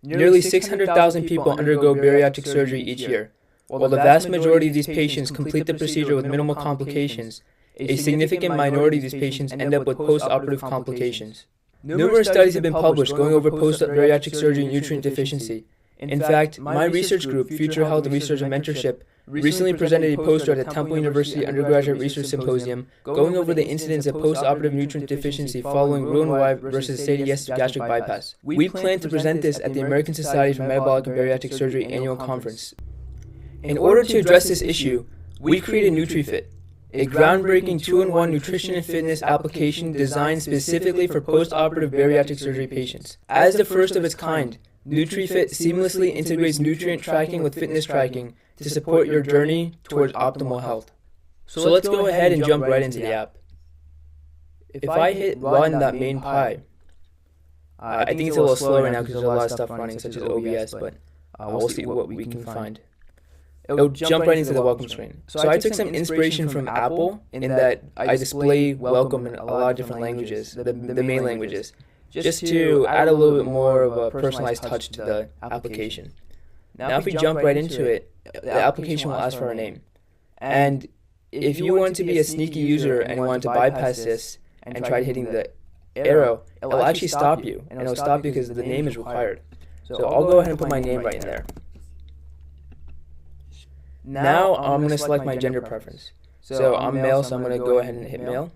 Nearly 600,000 people undergo bariatric surgery each year. While the vast majority of these patients complete the procedure with minimal complications, a significant minority of these patients end up with post-operative complications. Numerous studies have been published going over post-bariatric surgery and nutrient deficiency. In fact, my research group, Future Health Research and Mentorship, recently presented a poster at the Temple University Undergraduate Research Symposium going over the incidence of post-operative nutrient deficiency following Roux-en-Y versus Sadie gastric bypass. We plan to present this at the American Society for Metabolic and Bariatric Surgery annual conference. In order to address this issue, we created Nutrifit, a groundbreaking 2-in-1 nutrition and fitness application designed specifically for post-operative bariatric surgery patients. As the first of its kind, Nutrifit seamlessly integrates nutrient tracking with fitness tracking to support your journey towards optimal health. So let's go ahead and jump right into the app. If I hit run that main pie, I think it's a little slow right now because there's a lot of stuff running such as OBS, but we'll see what we can find. It'll jump right into the welcome screen. So I took some inspiration from Apple in that I display welcome in a lot of different languages, the main languages, just to add a little bit more of a personalized touch to the application. Now if we jump right into it, the application will ask for our name. And if you want to be a sneaky user and you want to bypass this and try hitting the arrow, it'll actually stop you. And it'll stop you because the name is required. So I'll go ahead and put my name right in there. Now I'm going to select my gender preference. So I'm male, so I'm going to go ahead and hit male.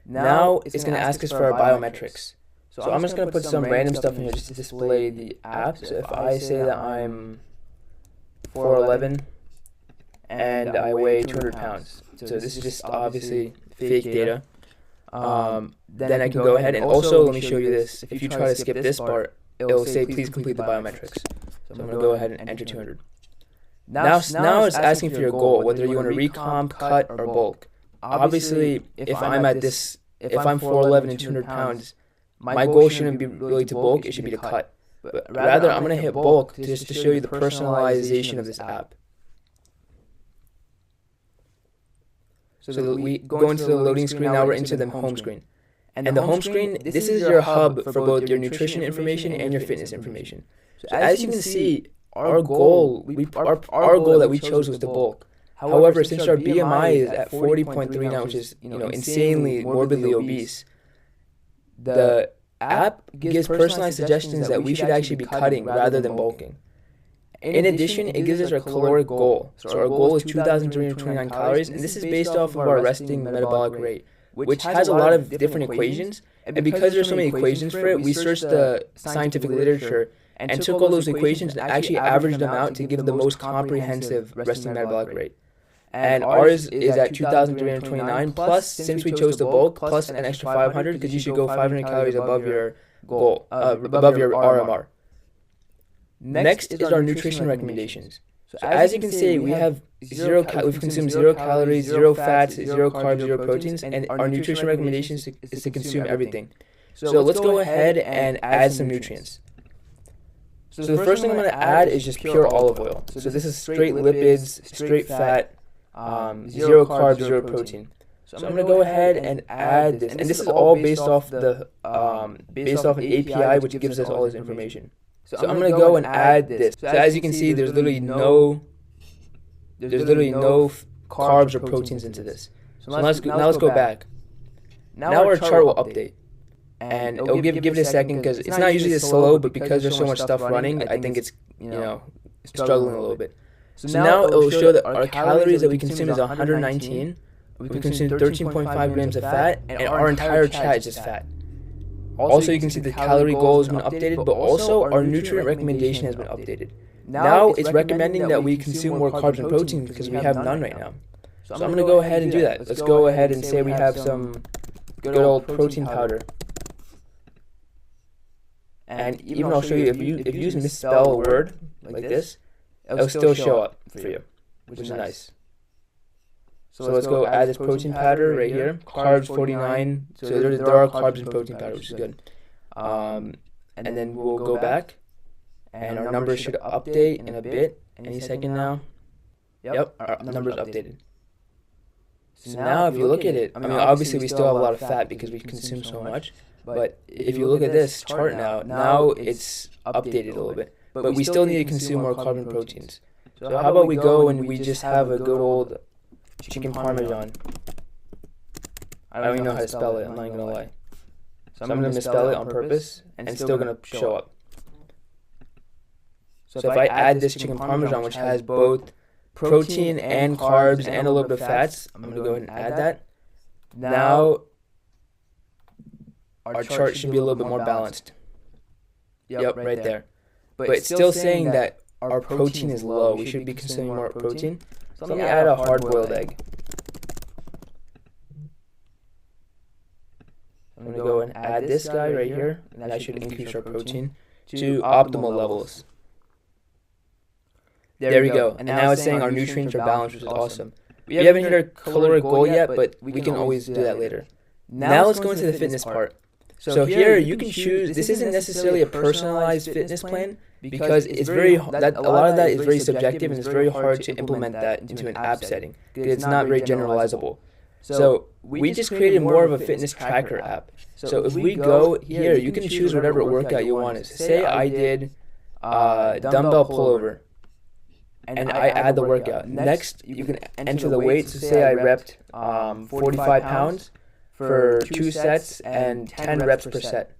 Now it's going to ask us for our biometrics. So I'm just going to put some random stuff in here just to display the app. So if I say that I'm 4'11", and I weigh 200 pounds. So this is just obviously fake data. Then I can go ahead and also let me show you this. If you try to skip this part, it'll say please complete the biometrics. So I'm going to go ahead and enter 200. Now it's asking for your goal, whether you want to recomp, cut, or bulk. Obviously, if I'm 4'11" and 200 pounds, my goal shouldn't be really to bulk, it should be to cut. But rather, I'm going to hit bulk just to show you the personalization of this app. So we go into the loading screen, now we're into the home screen. And the home screen, this is your hub for both your nutrition information and your fitness information. So as you can see, our goal that we chose was to bulk. However, since our BMI is at 40.3 now, which is insanely morbidly obese, the app gives personalized suggestions that we should actually be cutting rather than bulking. In addition, it gives us our caloric goal. So our goal is 2,329 calories, and this is based off of our resting metabolic rate, which has a lot of different equations. And because there's so many equations for it, we searched the scientific literature and took all those equations and actually averaged them out to give the most comprehensive resting metabolic rate. And ours is at 2,329 plus, since we chose the bulk, plus an extra 500 because you should go 500 calories above your goal, above your RMR. Next is our nutrition recommendations. So as you can see, we've consumed 0 calories, 0 fats, 0 carbs, 0 proteins, and our nutrition recommendations is to consume everything. So let's go ahead and add some nutrients. So the first thing I'm going to add is just pure olive oil. So this is straight lipids, straight fat, 0 carbs, 0 protein. So I'm going to go ahead and add this, and this is all based off an API which gives us all this information. So I'm going to go and add this. So as you can see, there's literally no carbs or proteins into this. So now let's go back. Now our chart will update. And it'll give it a second because it's not usually this slow, but because there's so much stuff running, I think it's struggling a little bit. So now it will show that our calories that we consume is 119. We consume 13.5 grams of fat, and our entire chat is just fat. Also, you can see the calorie goal has been updated, but also our nutrient recommendation has been updated. Now it's recommending that we consume more carbs and proteins because we have none right now. So I'm going to go ahead and do that. Let's go ahead and say we have some good old protein powder. And even I'll show you, if you misspell a word like this, it'll still show up for you, which is nice. So let's go add this protein powder right here. Carbs 49. So there are carbs in protein powder, which is good. And then we'll go back, and our numbers should update in a bit, any second now. Yep, our numbers updated. So now if you look at it, I mean, obviously we still have a lot of fat because we consume so much. But if you look at this chart now it's updated a little bit. But we still need to consume more carbon proteins. So how about we go and we just have a good old chicken parmesan. I don't even know how to spell it, I'm not even going to lie. So I'm going to misspell it on purpose, and it's still going to show up. So if I add this chicken parmesan, which has both protein and carbs and a little bit of fats, I'm going to go ahead and add that. Now, our chart should be a little bit more balanced. Yep, right there. But it's still saying that our protein is low. We should be consuming more protein. So let me add a hard-boiled egg. I'm going to go and add this guy right here, and that should increase our protein to optimal levels. There we go. And now it's saying our nutrients are balanced, which is awesome. We haven't hit our caloric goal yet, but we can always do that later. Now let's go into the fitness part. So here you can choose, this isn't necessarily a personalized fitness plan because it's a lot of that is very subjective and it's very hard to implement that into an app setting because it's not very generalizable. So we just created more of a fitness tracker app. So if we go here, you can choose whatever workout you want. Say I did dumbbell pullover and I add the workout. Next, you can enter the weight. So say I repped 45 pounds for 2 sets and 10 reps per set.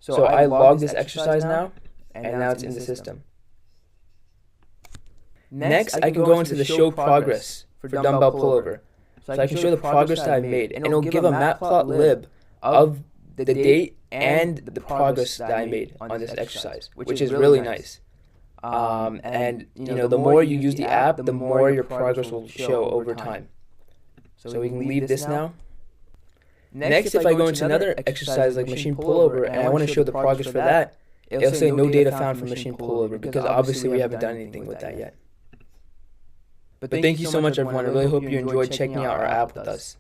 So I log this exercise now, and now it's in the system. Next, I can go into the show progress for dumbbell pullover. So I can show the progress that I've made, and it'll give a matplotlib of the date and the progress that I made on this exercise, which is really nice. And the more you use the app, the more your progress will show over time. So we can leave this now. Next, if I go into another exercise like machine pullover and I want to show the progress for that, it'll say no data found for machine pullover because obviously we haven't done anything with that yet. But thank you so much, everyone. I really hope you enjoyed checking out our app with us.